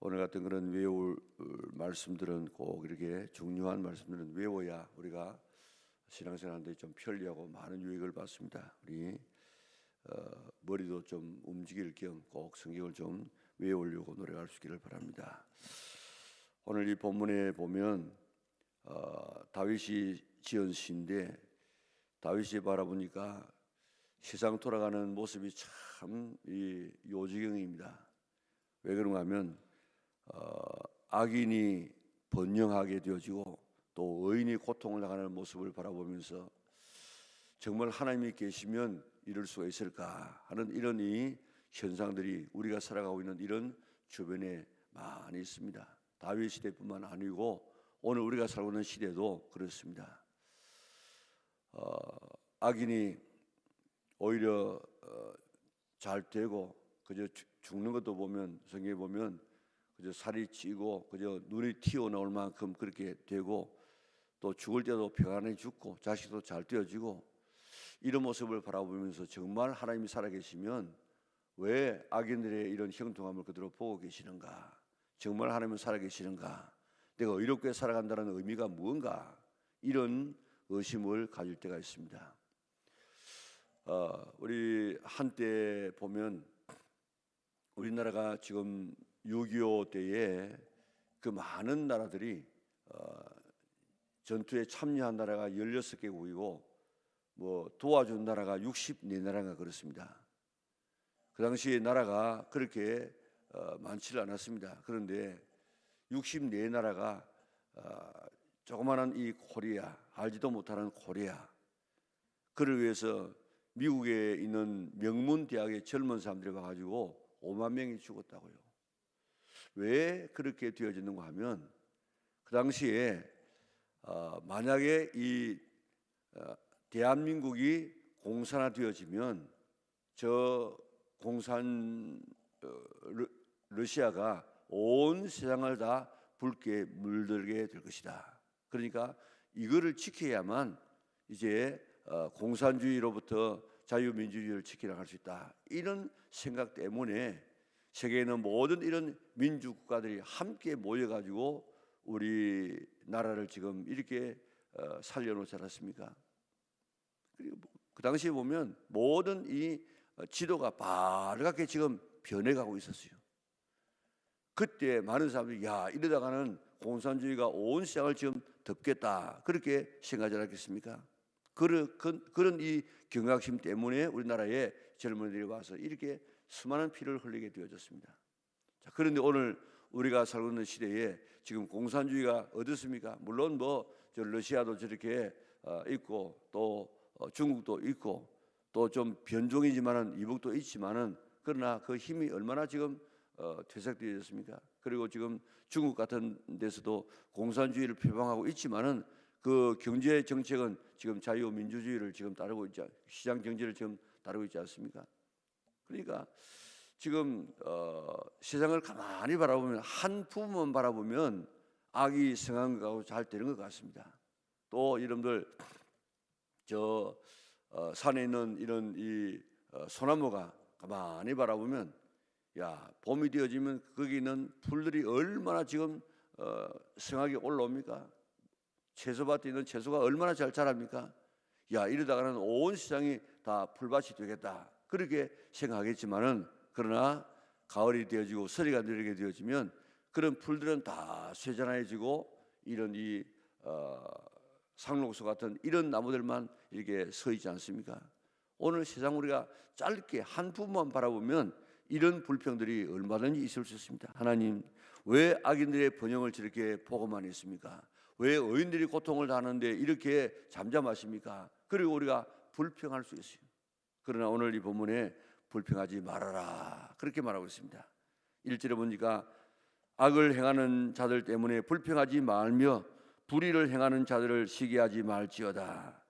오늘 같은 그런 외울 말씀들은 꼭 이렇게 중요한 말씀들은 외워야 우리가 신앙생활하는데 좀 편리하고 많은 유익을 받습니다. 우리 머리도 좀 움직일 겸 꼭 성경을 좀 외우려고 노력할 수 있기를 바랍니다. 오늘 이 본문에 보면 다윗이 지은 시인데 다윗이 바라보니까 세상 돌아가는 모습이 참 요지경입니다. 왜 그런가 하면 악인이 번영하게 되어지고 또 의인이 고통을 당하는 모습을 바라보면서 정말 하나님이 계시면 이럴 수가 있을까 하는 이런 이 현상들이 우리가 살아가고 있는 이런 주변에 많이 있습니다. 다윗 시대뿐만 아니고 오늘 우리가 살고 있는 시대도 그렇습니다. 악인이 오히려 잘 되고 그저 죽는 것도 보면 성경에 보면 그저 살이 찌고 그저 눈이 튀어나올 만큼 그렇게 되고 또 죽을 때도 평안히 죽고 자식도 잘 되어지고 이런 모습을 바라보면서 정말 하나님이 살아계시면 왜 악인들의 이런 형통함을 그대로 보고 계시는가? 정말 하나님은 살아계시는가? 내가 의롭게 살아간다는 의미가 무언가? 이런 의심을 가질 때가 있습니다. 우리 한때 보면 우리나라가 지금 6.25 때에 그 많은 나라들이 전투에 참여한 나라가 16개국이고 뭐 도와준 나라가 64나라가 그렇습니다. 그 당시에 나라가 그렇게 많지를 않았습니다. 그런데 64나라가 조그마한 이 코리아, 알지도 못하는 코리아, 그를 위해서 미국에 있는 명문 대학의 젊은 사람들이 와가지고 5만 명이 죽었다고요. 왜 그렇게 되어지는가 하면 그 당시에 만약에 이 대한민국이 공산화되어지면 저 공산 러시아가 온 세상을 다 붉게 물들게 될 것이다. 그러니까 이거를 지켜야만 이제 공산주의로부터 자유민주주의를 지키려 할 수 있다. 이런 생각 때문에 세계에 있는 모든 이런 민주 국가들이 함께 모여가지고 우리 나라를 지금 이렇게 살려놓지 않았습니까? 그리고 그 당시에 보면 모든 이 지도가 빨갛게 지금 변해가고 있었어요. 그때 많은 사람들이 야 이러다가는 공산주의가 온 세상을 지금 덮겠다 그렇게 생각하지 않았겠습니까? 그런 이 경각심 때문에 우리나라에 젊은이들이 와서 이렇게 수많은 피를 흘리게 되어졌습니다. 자, 그런데 오늘 우리가 살고 있는 시대에 지금 공산주의가 어떻습니까? 물론 저 러시아도 저렇게 있고 또 중국도 있고 또 좀 변종이지만은 이북도 있지만은 그러나 그 힘이 얼마나 지금 퇴색되어졌습니까? 그리고 지금 중국 같은 데서도 공산주의를 표방하고 있지만은 그 경제 정책은 지금 자유민주주의를 지금 따르고 있지, 시장 경제를 지금 따르고 있지 않습니까? 그러니까 지금 세상을 가만히 바라보면 한 부분만 바라보면 악이 성한 것하고 잘 되는 것 같습니다. 또 여러분들 저 산에 있는 이런 이 소나무가 가만히 바라보면 야 봄이 되어지면 거기 있는 풀들이 얼마나 지금 성하게 올라옵니까? 채소밭에 있는 채소가 얼마나 잘 자랍니까? 야 이러다가는 온 세상이 다 풀밭이 되겠다 그렇게 생각하겠지만은 그러나 가을이 되어지고 서리가 내리게 되어지면 그런 풀들은 다 쇠잔해지고 이런 이 상록수 같은 이런 나무들만 이렇게 서 있지 않습니까? 오늘 세상 우리가 짧게 한 부분만 바라보면 이런 불평들이 얼마든지 있을 수 있습니다. 하나님 왜 악인들의 번영을 저렇게 보고만 있습니까? 왜 의인들이 고통을 당하는데 이렇게 잠잠하십니까? 그리고 우리가 불평할 수 있어요. 그러나 오늘 이 본문에 불평하지 말아라 그렇게 말하고 있습니다. 1절에 보니까 악을 행하는 자들 때문에 불평하지 말며 불의를 행하는 자들을 시기하지 말지어다.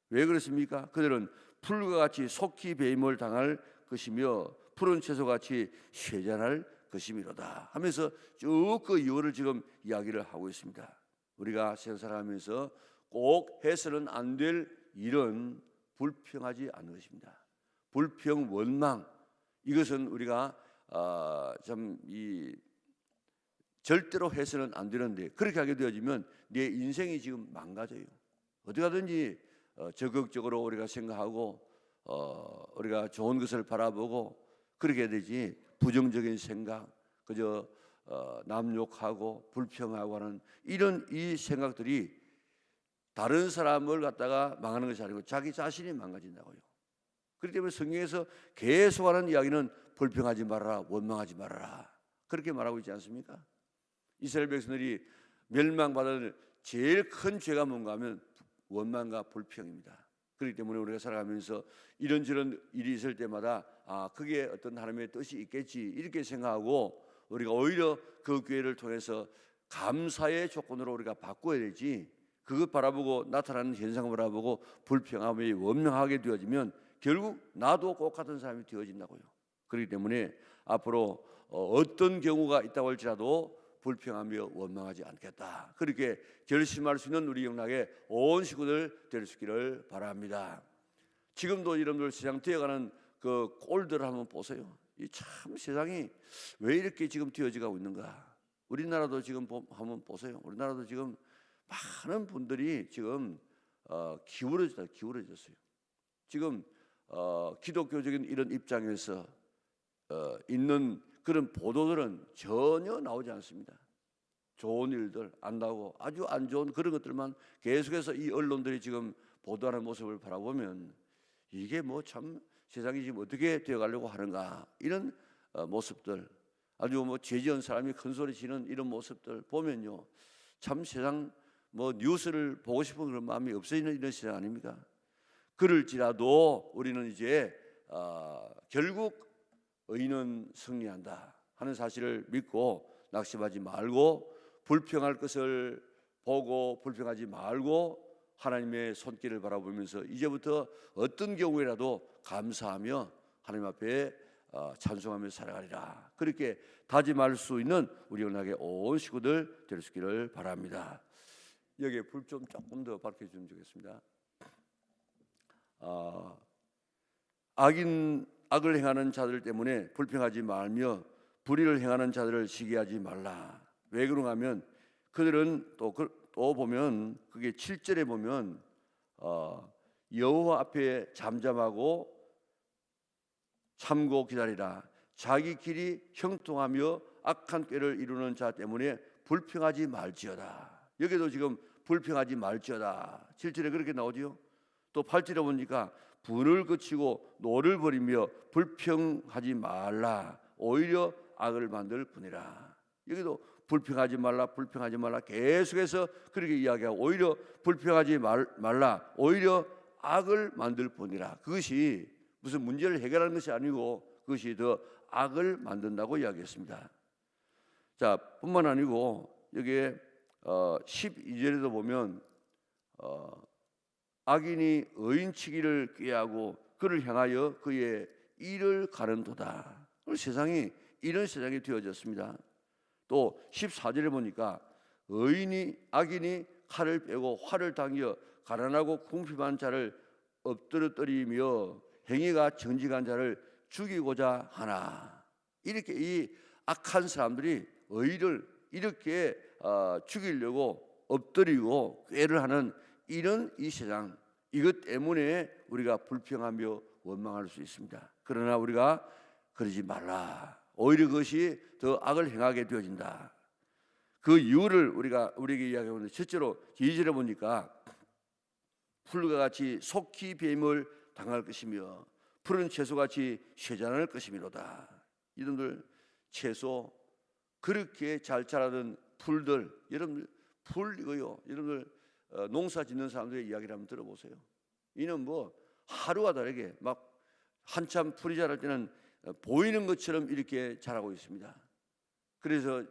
왜 그렇습니까? 그들은 풀과 같이 속히 배임을 당할 것이며 푸른 채소같이 쇠잔할 것이미로다 하면서 쭉 그 이유를 지금 이야기를 하고 있습니다. 우리가 세상 살아가면서 꼭 해서는 안 될 일은 불평하지 않는 것입니다. 불평, 원망 이것은 우리가 참 이 절대로 해서는 안 되는데 그렇게 하게 되어지면 내 인생이 지금 망가져요. 어디 가든지 적극적으로 우리가 생각하고 우리가 좋은 것을 바라보고 그렇게 되지, 부정적인 생각, 그저 남 욕하고 불평하고 하는 이런 이 생각들이 다른 사람을 갖다가 망하는 것이 아니고 자기 자신이 망가진다고요. 그렇기 때문에 성경에서 계속하는 이야기는 불평하지 말아라, 원망하지 말아라, 그렇게 말하고 있지 않습니까? 이스라엘 백성들이 멸망받은 제일 큰 죄가 뭔가 하면 원망과 불평입니다. 그렇기 때문에 우리가 살아가면서 이런저런 일이 있을 때마다 그게 어떤 하나님의 뜻이 있겠지 이렇게 생각하고 우리가 오히려 그 기회를 통해서 감사의 조건으로 우리가 바꿔야 되지, 그것 바라보고 나타나는 현상을 바라보고 불평하며 원망하게 되어지면 결국 나도 꼭 같은 사람이 되어진다고요. 그렇기 때문에 앞으로 어떤 경우가 있다고 할지라도 불평하며 원망하지 않겠다, 그렇게 결심할 수 있는 우리 영락의 온 식구들 될 수 있기를 바랍니다. 지금도 여러분들 세상 되어가는 그 꼴들을 한번 보세요. 이 참 세상이 왜 이렇게 지금 되어지고 있는가. 우리나라도 지금 한번 보세요. 우리나라도 지금 많은 분들이 지금 기울어졌어요. 지금 기독교적인 이런 입장에서 있는 그런 보도들은 전혀 나오지 않습니다. 좋은 일들 안 나오고 아주 안 좋은 그런 것들만 계속해서 이 언론들이 지금 보도하는 모습을 바라보면 이게 뭐 참 세상이 지금 어떻게 되어가려고 하는가, 이런 모습들, 아주 뭐 죄지은 사람이 큰 소리 치는 이런 모습들 보면요, 참 세상 뭐 뉴스를 보고 싶은 그런 마음이 없어지는 이런 세상 아닙니까? 그럴지라도 우리는 이제 결국 의인은 승리한다 하는 사실을 믿고 낙심하지 말고 불평할 것을 보고 불평하지 말고 하나님의 손길을 바라보면서 이제부터 어떤 경우에라도 감사하며 하나님 앞에 찬송하며 살아가리라, 그렇게 다짐할 수 있는 우리 연락의 온 식구들 될 수 있기를 바랍니다. 여기에 불 좀 조금 더 밝혀주면 좋겠습니다. 악을 행하는 자들 때문에 불평하지 말며 불의를 행하는 자들을 시기하지 말라. 왜 그런가 하면 그들은 또 보면 그게 7절에 보면 여호와 앞에 잠잠하고 참고 기다리라. 자기 길이 형통하며 악한 꾀를 이루는 자 때문에 불평하지 말지어다. 여기도 지금 불평하지 말지어다 7절에 그렇게 나오지요. 또 8절에 보니까 분을 그치고 노를 버리며 불평하지 말라. 오히려 악을 만들 뿐이라. 여기도 불평하지 말라, 불평하지 말라 계속해서 그렇게 이야기하고 오히려 불평하지 말라, 오히려 악을 만들 뿐이라. 그것이 무슨 문제를 해결하는 것이 아니고 그것이 더 악을 만든다고 이야기했습니다. 자, 뿐만 아니고 여기에 12절에도 보면 악인이 의인치기를 꾀하고 그를 향하여 그의 일을 가른도다. 세상이 이런 세상이 되어졌습니다. 또 14절에 보니까 악인이 칼을 빼고 활을 당겨 가난하고 궁핍한 자를 엎드러뜨리며 행위가 정직한 자를 죽이고자 하나. 이렇게 이 악한 사람들이 의를 이렇게 죽이려고 엎드리고 꾀를 하는 이런 이 세상, 이것 때문에 우리가 불평하며 원망할 수 있습니다. 그러나 우리가 그러지 말라. 오히려 그것이 더 악을 행하게 되어진다. 그 이유를 우리에게 이야기하는데 실제로 2절에 보니까 풀과 같이 속히 뱀을 당할 것이며 푸른 채소같이 쇠잔할 것이미로다. 이분들 채소 그렇게 잘 자라던 풀들, 여러분들 풀 이거요. 여러분들 농사 짓는 사람들의 이야기를 한번 들어보세요. 이는 뭐 하루가 다르게 막 한참 풀이 자랄 때는 보이는 것처럼 이렇게 자라고 있습니다. 그래서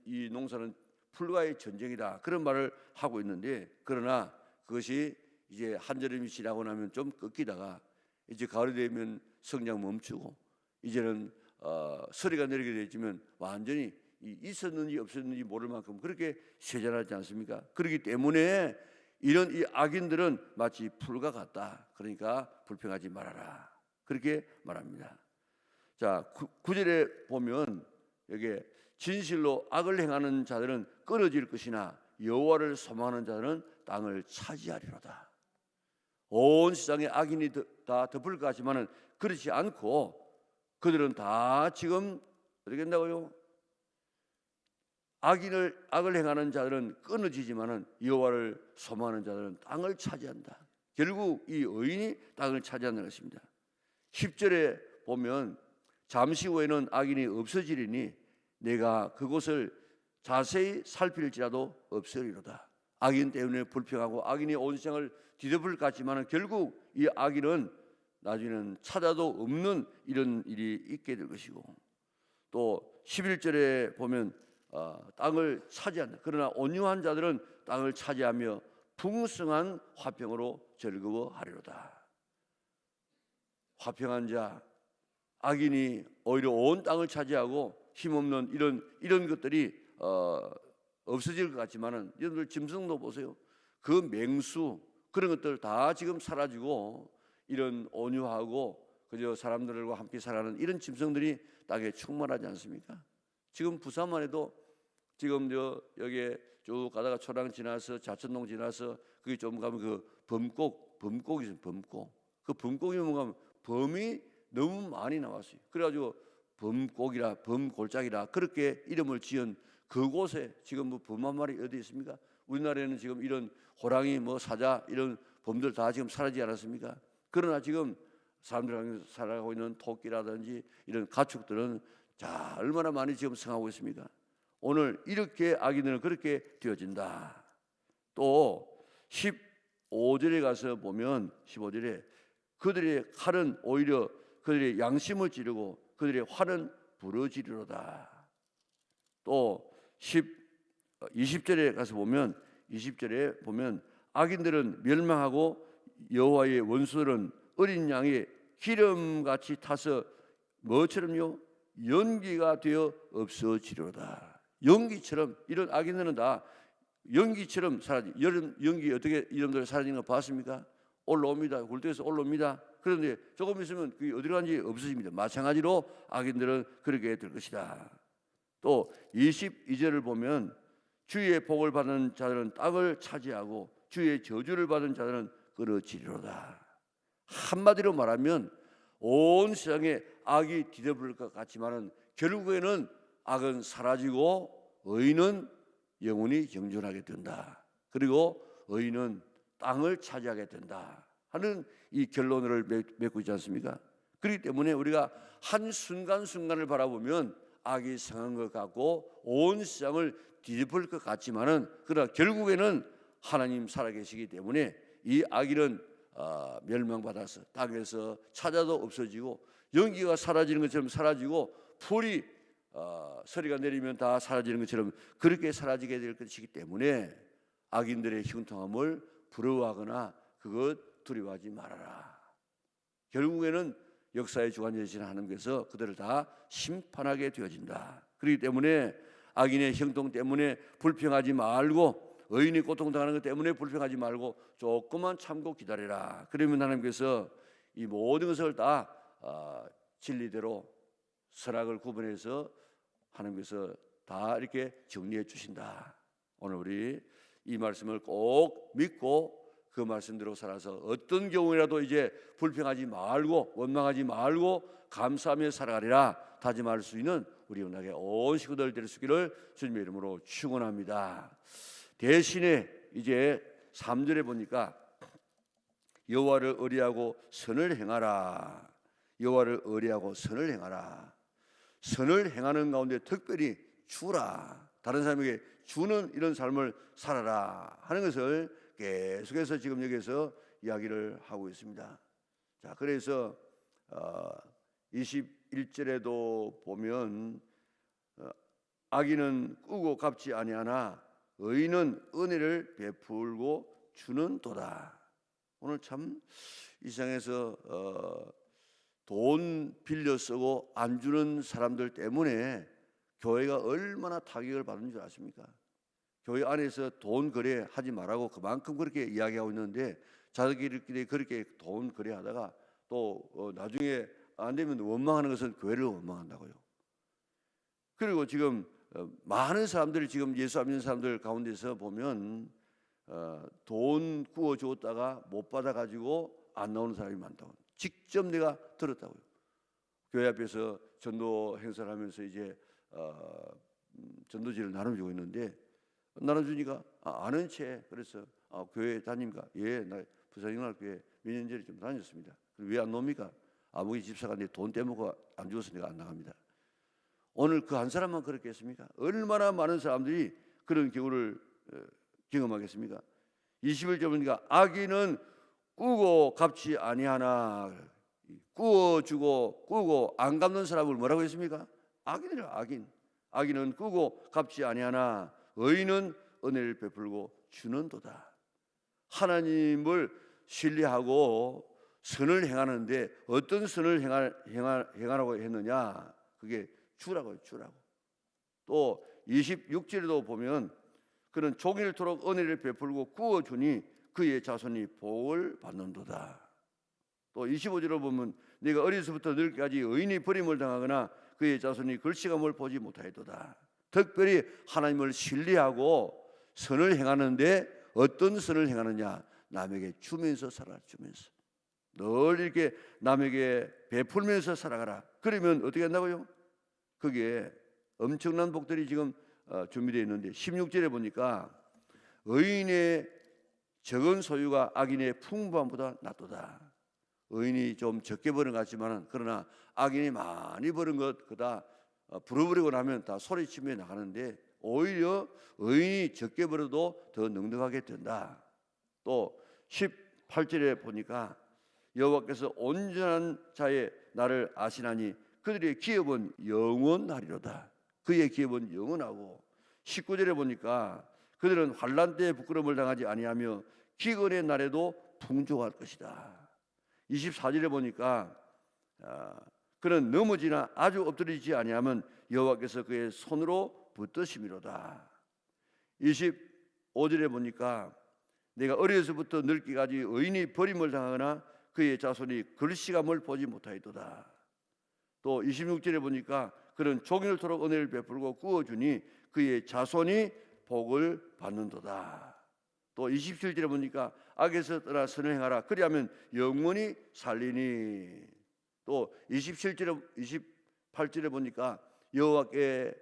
이 농사는 풀과의 전쟁이다 그런 말을 하고 있는데, 그러나 그것이 이제 한여름이 지나고 나면 좀 꺾이다가 이제 가을이 되면 성장 멈추고 이제는 서리가 내리게 되지면 완전히 있었는지 없었는지 모를 만큼 그렇게 쇠잔하지 않습니까? 그렇기 때문에 이런 이 악인들은 마치 풀과 같다. 그러니까 불평하지 말아라. 그렇게 말합니다. 자, 9절에 보면 여기에 진실로 악을 행하는 자들은 끊어질 것이나 여호와를 소망하는 자들은 땅을 차지하리로다. 온 세상에 악인이 다 덮을 것 같지만은 그렇지 않고 그들은 다 지금 어떻게 된다고요? 악을 행하는 자들은 끊어지지만은 여호와를 소망하는 자들은 땅을 차지한다. 결국 이 의인이 땅을 차지한다는 것입니다. 10절에 보면 잠시 후에는 악인이 없어지리니 내가 그곳을 자세히 살필지라도 없으리로다. 악인 때문에 불평하고 악인이 온 세상을 뒤덮을 것 같지만 결국 이 악인은 나중에는 찾아도 없는 이런 일이 있게 될 것이고, 또 11절에 보면 땅을 차지한다. 그러나 온유한 자들은 땅을 차지하며 풍성한 화평으로 즐거워하리로다. 화평한 자, 악인이 오히려 온 땅을 차지하고 힘없는 이런 것들이 없어질 것 같지만은 여러분들 짐승도 보세요. 그 맹수 그런 것들 다 지금 사라지고 이런 온유하고 그저 사람들과 함께 살아가는 이런 짐승들이 땅에 충만하지 않습니까? 지금 부산만 해도 지금 여기에 쭉 가다가 초랑 지나서 자천동 지나서 거기 좀 가면 그 범곡이 있어요. 범곡. 그 범곡이 뭔가 범이 너무 많이 나왔어요. 그래가지고 범골짜기라 그렇게 이름을 지은 그곳에 지금 뭐 범 한 마리 어디 있습니까? 우리나라에는 지금 이런 호랑이 뭐 사자 이런 범들 다 지금 사라지지 않았습니까? 그러나 지금 사람들이 살아가고 있는 토끼라든지 이런 가축들은 자 얼마나 많이 지금 성하고 있습니까? 오늘 이렇게 악인들은 그렇게 되어진다. 또 15절에 가서 보면 15절에 그들의 칼은 오히려 그들의 양심을 찌르고 그들의 활은 부러지리로다. 또 20절에 가서 보면 20절에 보면 악인들은 멸망하고 여호와의 원수들은 어린 양의 기름같이 타서 뭐처럼요? 연기가 되어 없어지리로다. 연기처럼 이런 악인들은 다 연기처럼 사라지. 연기 어떻게 이름들 사라지는 거 봤습니까? 올라옵니다. 굴뚝에서 올라옵니다. 그런데 조금 있으면 그게 어디로 간지 없어집니다. 마찬가지로 악인들은 그렇게 될 것이다. 또 22절을 보면 주의 복을 받은 자들은 땅을 차지하고 주의 저주를 받은 자들은 끊어지리로다. 한마디로 말하면 온 세상에 악이 뒤덮을 것 같지만은 결국에는 악은 사라지고 의인은 영원히 영존하게 된다. 그리고 의인은 땅을 차지하게 된다 하는 이 결론을 맺고 있지 않습니까? 그렇기 때문에 우리가 한 순간순간을 바라보면 악이 성한 것 같고 온 세상을 뒤집을 것 같지만은 그러나 결국에는 하나님 살아계시기 때문에 이 악인은 멸망받아서 땅에서 찾아도 없어지고 연기가 사라지는 것처럼 사라지고 풀이 서리가 내리면 다 사라지는 것처럼 그렇게 사라지게 될 것이기 때문에 악인들의 형통함을 부러워하거나 그것 두려워하지 말아라. 결국에는 역사의 주관 되시는 하나님께서 그들을 다 심판하게 되어진다. 그렇기 때문에 악인의 형통 때문에 불평하지 말고 의인이 고통당하는 것 때문에 불평하지 말고 조금만 참고 기다려라. 그러면 하나님께서 이 모든 것을 다 진리대로 선악을 구분해서 하나님께서 다 이렇게 정리해 주신다. 오늘 우리 이 말씀을 꼭 믿고 그 말씀대로 살아서 어떤 경우라도 이제 불평하지 말고 원망하지 말고 감사하며 살아가리라 다짐할 수 있는 우리 연합의 온 식구들 될 수 있기를 주님의 이름으로 축원합니다. 대신에 이제 3절에 보니까 여호와를 의뢰하고 선을 행하라. 여호와를 의뢰하고 선을 행하라. 선을 행하는 가운데 특별히 주라. 다른 사람에게 주는 이런 삶을 살아라 하는 것을 계속해서 지금 여기서 이야기를 하고 있습니다. 자, 그래서 21절에도 보면 악인은 꾸고 갚지 아니하나 의인은 은혜를 베풀고 주는도다. 오늘 참 이 세상에서 돈 빌려 쓰고 안 주는 사람들 때문에 교회가 얼마나 타격을 받는 줄 아십니까? 교회 안에서 돈 거래하지 말라고 그만큼 그렇게 이야기하고 있는데 자기들끼리 그렇게 돈 거래하다가 또 나중에 안 되면 원망하는 것은 교회를 원망한다고요. 그리고 지금 많은 사람들이 지금 예수 안 믿는 사람들 가운데서 보면 돈 구워 주었다가 못 받아 가지고 안 나오는 사람이 많다고. 직접 내가 들었다고요. 교회 앞에서 전도 행사를 하면서 이제 전도지를 나눠주고 있는데 나눠주니까 아는 채 그래서 교회 다닙니까? 예, 나 부산영락교회 몇 년 전에 좀 다녔습니다. 왜 안 놉니까? 아버지 집사가 내 돈 떼먹고 안 주어서 내가 안 나갑니다. 오늘 그 한 사람만 그렇겠습니까? 얼마나 많은 사람들이 그런 경우를 경험하겠습니까? 21절 보니까 악인은 꾸고 갚지 아니하나. 꾸어주고 꾸고 안 갚는 사람을 뭐라고 했습니까? 악인이라. 악인은 꾸고 갚지 아니하나 의인은 은혜를 베풀고 주는도다. 하나님을 신뢰하고 선을 행하는데 어떤 선을 행하라고 했느냐? 그게 주라고요. 주라고. 또 26절에도 보면 그는 종일토록 은혜를 베풀고 구워주니 그의 자손이 복을 받는도다. 또 25절에 보면 네가 어려서부터 늙기까지 의인이 버림을 당하거나 그의 자손이 글씨감을 보지 못하였도다. 특별히 하나님을 신뢰하고 선을 행하는데 어떤 선을 행하느냐? 남에게 주면서 살아라. 주면서 늘 이렇게 남에게 베풀면서 살아가라. 그러면 어떻게 한다고요? 그게 엄청난 복들이 지금 준비되어 있는데 16절에 보니까 의인의 적은 소유가 악인의 풍부함보다 낫도다. 의인이 좀 적게 버는 것 같지만 그러나 악인이 많이 버는 것 그다 부어버리고 나면 다 소리치며 나가는데 오히려 의인이 적게 벌어도 더 넉넉하게 된다. 또 18절에 보니까 여호와께서 온전한 자의 나를 아시나니 그들의 기업은 영원하리로다. 그의 기업은 영원하고 19절에 보니까 그들은 환난 때에 부끄러움을 당하지 아니하며 기근의 날에도 풍족할 것이다. 24절에 보니까 그는 넘어지나 아주 엎드리지 아니하면 여호와께서 그의 손으로 붙드심이로다. 25절에 보니까 내가 어려서부터 늙기까지 의인이 버림을 당하거나 그의 자손이 글씨감을 보지 못하였도다. 또 26절에 보니까 그는 종일토록 은혜를 베풀고 구워주니 그의 자손이 복을 받는도다. 또 27절에 보니까 악에서 떠나 선을 행하라. 그리하면 영원히 살리니. 또 28절에 보니까 여호와께서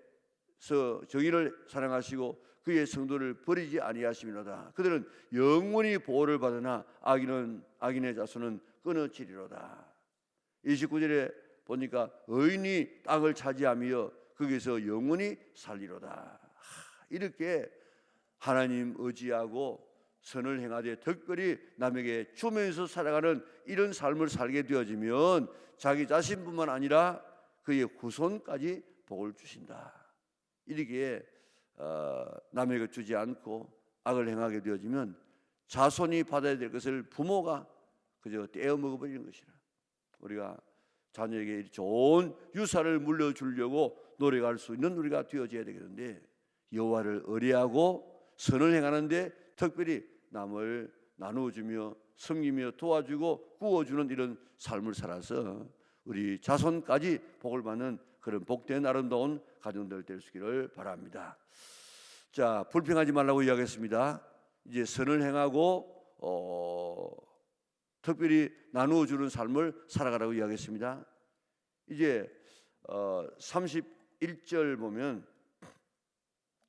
정의를 사랑하시고 그의 성도를 버리지 아니하심이로다. 그들은 영원히 보호를 받으나 악인의 자손은 끊어지리로다. 29절에 보니까 의인이 땅을 차지하며 거기서 영원히 살리로다. 이렇게 하나님 의지하고 선을 행하되 특별히 남에게 주면서 살아가는 이런 삶을 살게 되어지면 자기 자신뿐만 아니라 그의 후손까지 복을 주신다. 이렇게 남에게 주지 않고 악을 행하게 되어지면 자손이 받아야 될 것을 부모가 그저 떼어 먹어버리는 것이라. 우리가 자녀에게 좋은 유산을 물려주려고 노력할 수 있는 우리가 되어져야 되겠는데 여호와를 의뢰하고 선을 행하는데 특별히 남을 나누어주며 섬기며 도와주고 구워주는 이런 삶을 살아서 우리 자손까지 복을 받는 그런 복된 아름다운 가정들 될 수 있기를 바랍니다. 자, 불평하지 말라고 이야기했습니다. 이제 선을 행하고 특별히 나누어주는 삶을 살아가라고 이야기했습니다. 이제 31절 보면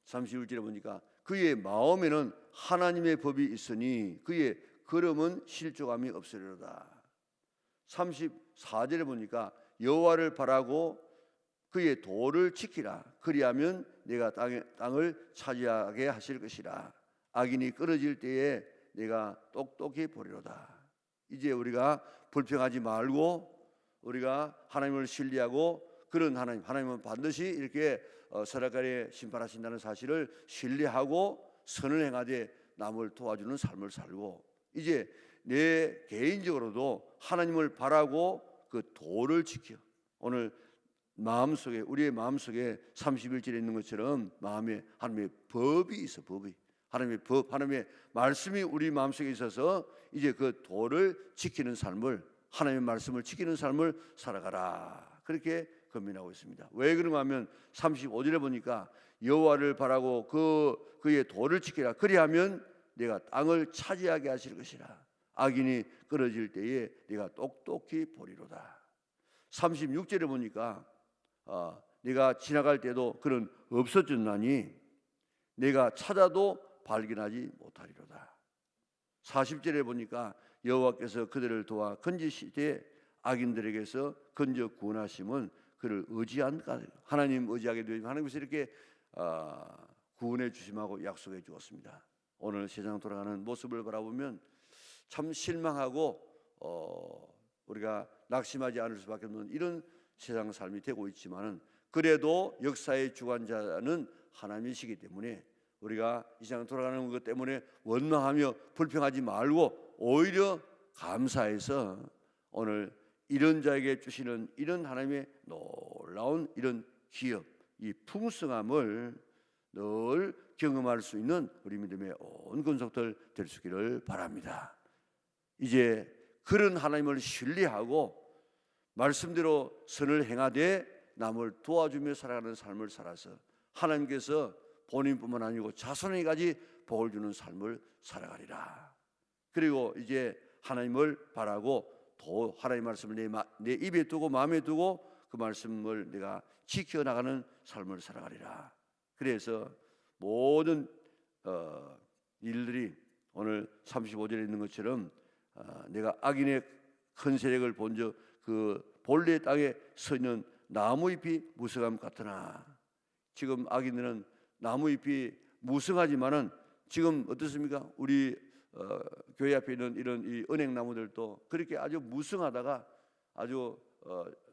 31절에 보니까 그의 마음에는 하나님의 법이 있으니 그의 걸음은 실족함이 없으리로다. 34절에 보니까 여호와를 바라고 그의 도를 지키라. 그리하면 내가 땅을 차지하게 하실 것이라. 악인이 끊어질 때에 내가 똑똑히 보리로다. 이제 우리가 불평하지 말고 우리가 하나님을 신뢰하고 그런 하나님은 반드시 이렇게 선악간에 심판하신다는 사실을 신뢰하고 선을 행하되 남을 도와주는 삶을 살고 이제 내 개인적으로도 하나님을 바라고 그 도를 지켜. 오늘 마음속에 우리의 마음속에 31절에 있는 것처럼 마음에 하나님의 법이 있어. 법이 하나님의 법, 하나님의 말씀이 우리 마음속에 있어서 이제 그 도를 지키는 삶을 하나님의 말씀을 지키는 삶을 살아가라. 그렇게 권면하고 있습니다. 왜 그런가 하면 35절에 보니까 여호와를 바라고 그의 도를 지키라. 그리하면 내가 땅을 차지하게 하실 것이라. 악인이 끊어질 때에 내가 똑똑히 보리로다. 36절에 보니까 내가 지나갈 때도 그는 없어졌나니 내가 찾아도 발견하지 못하리로다. 40절에 보니까 여호와께서 그들을 도와 건지시되 악인들에게서 건져 구원하심은 그를 의지한 하나님 의지하게 되면 하나님께서 이렇게 구원해 주심하고 약속해 주었습니다. 오늘 세상 돌아가는 모습을 바라보면 참 실망하고 우리가 낙심하지 않을 수밖에 없는 이런 세상 삶이 되고 있지만은 그래도 역사의 주관자는 하나님이시기 때문에 우리가 이 세상 돌아가는 것 때문에 원망하며 불평하지 말고 오히려 감사해서 오늘 이런 자에게 주시는 이런 하나님의 놀라운 이런 기업, 이 풍성함을 늘 경험할 수 있는 우리 믿음의 온 권속들 될 수 있기를 바랍니다. 이제 그런 하나님을 신뢰하고 말씀대로 선을 행하되 남을 도와주며 살아가는 삶을 살아서 하나님께서 본인뿐만 아니고 자손에게까지 복을 주는 삶을 살아가리라. 그리고 이제 하나님을 바라고 또 하나님의 말씀을 내 입에 두고 마음에 두고 그 말씀을 내가 지켜나가는 삶을 살아가리라. 그래서 모든 일들이 오늘 35절에 있는 것처럼 내가 악인의 큰 세력을 본즉 그 본래 땅에 서 있는 나무잎이 무성함 같으나, 지금 악인들은 나무잎이 무성하지만은 지금 어떻습니까? 우리 교회 앞에 있는 이런 이 은행나무들도 그렇게 아주 무성하다가 아주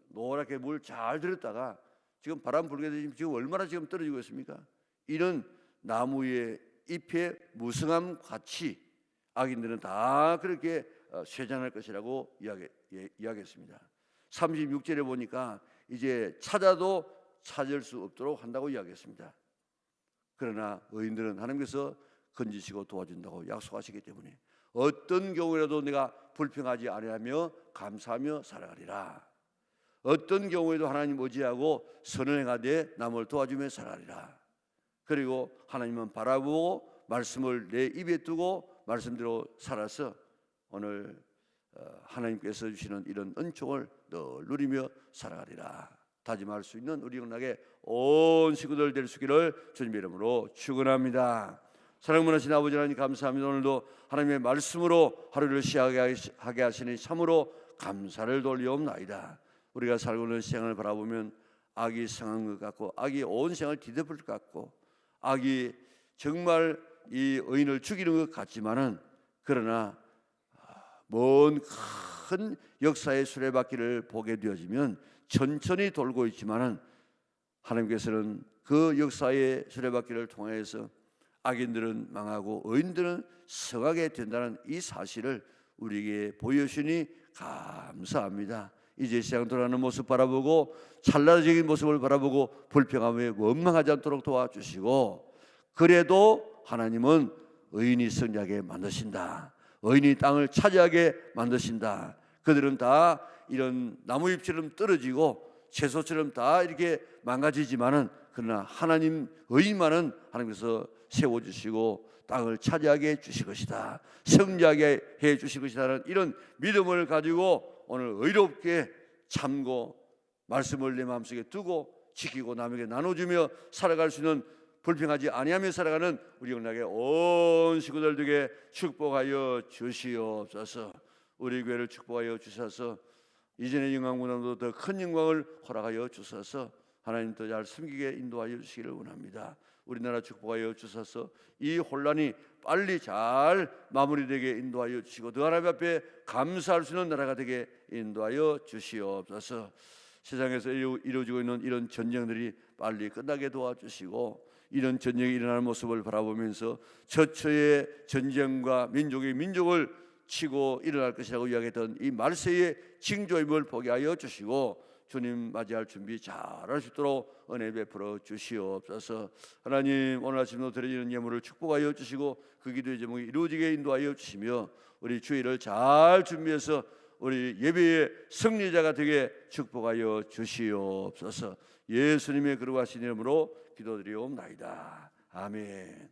노랗게 물 잘 들었다가 지금 바람 불게 되면 지금 얼마나 지금 떨어지고 있습니까? 이런 나무의 잎의 무성함 같이 악인들은 다 그렇게 쇠잔할 것이라고 이야기했습니다. 36절에 보니까 이제 찾아도 찾을 수 없도록 한다고 이야기했습니다. 그러나 의인들은 하나님께서 건지시고 도와준다고 약속하시기 때문에 어떤 경우라도 내가 불평하지 아니하며 감사하며 살아가리라. 어떤 경우에도 하나님 의지하고 선을 행하되 남을 도와주며 살아가리라. 그리고 하나님은 바라보고 말씀을 내 입에 두고 말씀대로 살아서 오늘 하나님께서 주시는 이런 은총을 늘 누리며 살아가리라. 다짐할 수 있는 우리 영락의 온 식구들 될 수 있기를 주님의 이름으로 축원합니다. 사랑 많으신 아버지 하나님 감사합니다. 오늘도 하나님의 말씀으로 하루를 시작하게 하시니 참으로 감사를 돌리옵나이다. 우리가 살고 있는 세상을 바라보면 악이 성한 것 같고 악이 온 세상을 뒤덮을 것 같고 악이 정말 이 의인을 죽이는 것 같지만은 그러나 먼 큰 역사의 수레바퀴를 보게 되어지면 천천히 돌고 있지만은 하나님께서는 그 역사의 수레바퀴를 통해서 악인들은 망하고 의인들은 성하게 된다는 이 사실을 우리에게 보여주시니 감사합니다. 이제 세상 돌아가는 모습 바라보고 찰나적인 모습을 바라보고 불평하며 원망하지 않도록 도와주시고, 그래도 하나님은 의인이 성하게 만드신다. 의인이 땅을 차지하게 만드신다. 그들은 다 이런 나무잎처럼 떨어지고 채소처럼 다 이렇게 망가지지만은 그러나 하나님 의인만은 하나님께서 세워주시고 땅을 차지하게 해주실 것이다. 성리하게 해주실 것이다라는 이런 믿음을 가지고 오늘 의롭게 참고 말씀을 내 마음속에 두고 지키고 남에게 나눠주며 살아갈 수 있는 불평하지 아니하며 살아가는 우리 영락의 온 식구들 되게 축복하여 주시옵소서. 우리 교회를 축복하여 주셔서 이전의 영광보다도 더 큰 영광을 허락하여 주셔서 하나님 더 잘 섬기게 인도하여 주시기를 원합니다. 우리나라 축복하여 주셔서 이 혼란이 빨리 잘 마무리되게 인도하여 주시고 더 하나님 앞에 감사할 수 있는 나라가 되게 인도하여 주시옵소서. 세상에서 이루어지고 있는 이런 전쟁들이 빨리 끝나게 도와주시고 이런 전쟁이 일어나는 모습을 바라보면서 처처의 전쟁과 민족을 치고 일어날 것이라고 이야기했던 이 말세의 징조임을 보게 하여 주시고 주님 맞이할 준비 잘할 수 있도록 은혜 베풀어 주시옵소서. 하나님 오늘 아침도 드려지는 예물을 축복하여 주시고 그 기도의 제목이 이루어지게 인도하여 주시며 우리 주일을 잘 준비해서 우리 예배의 승리자가 되게 축복하여 주시옵소서. 예수님의 거룩하신 이름으로 기도드리옵나이다. 아멘.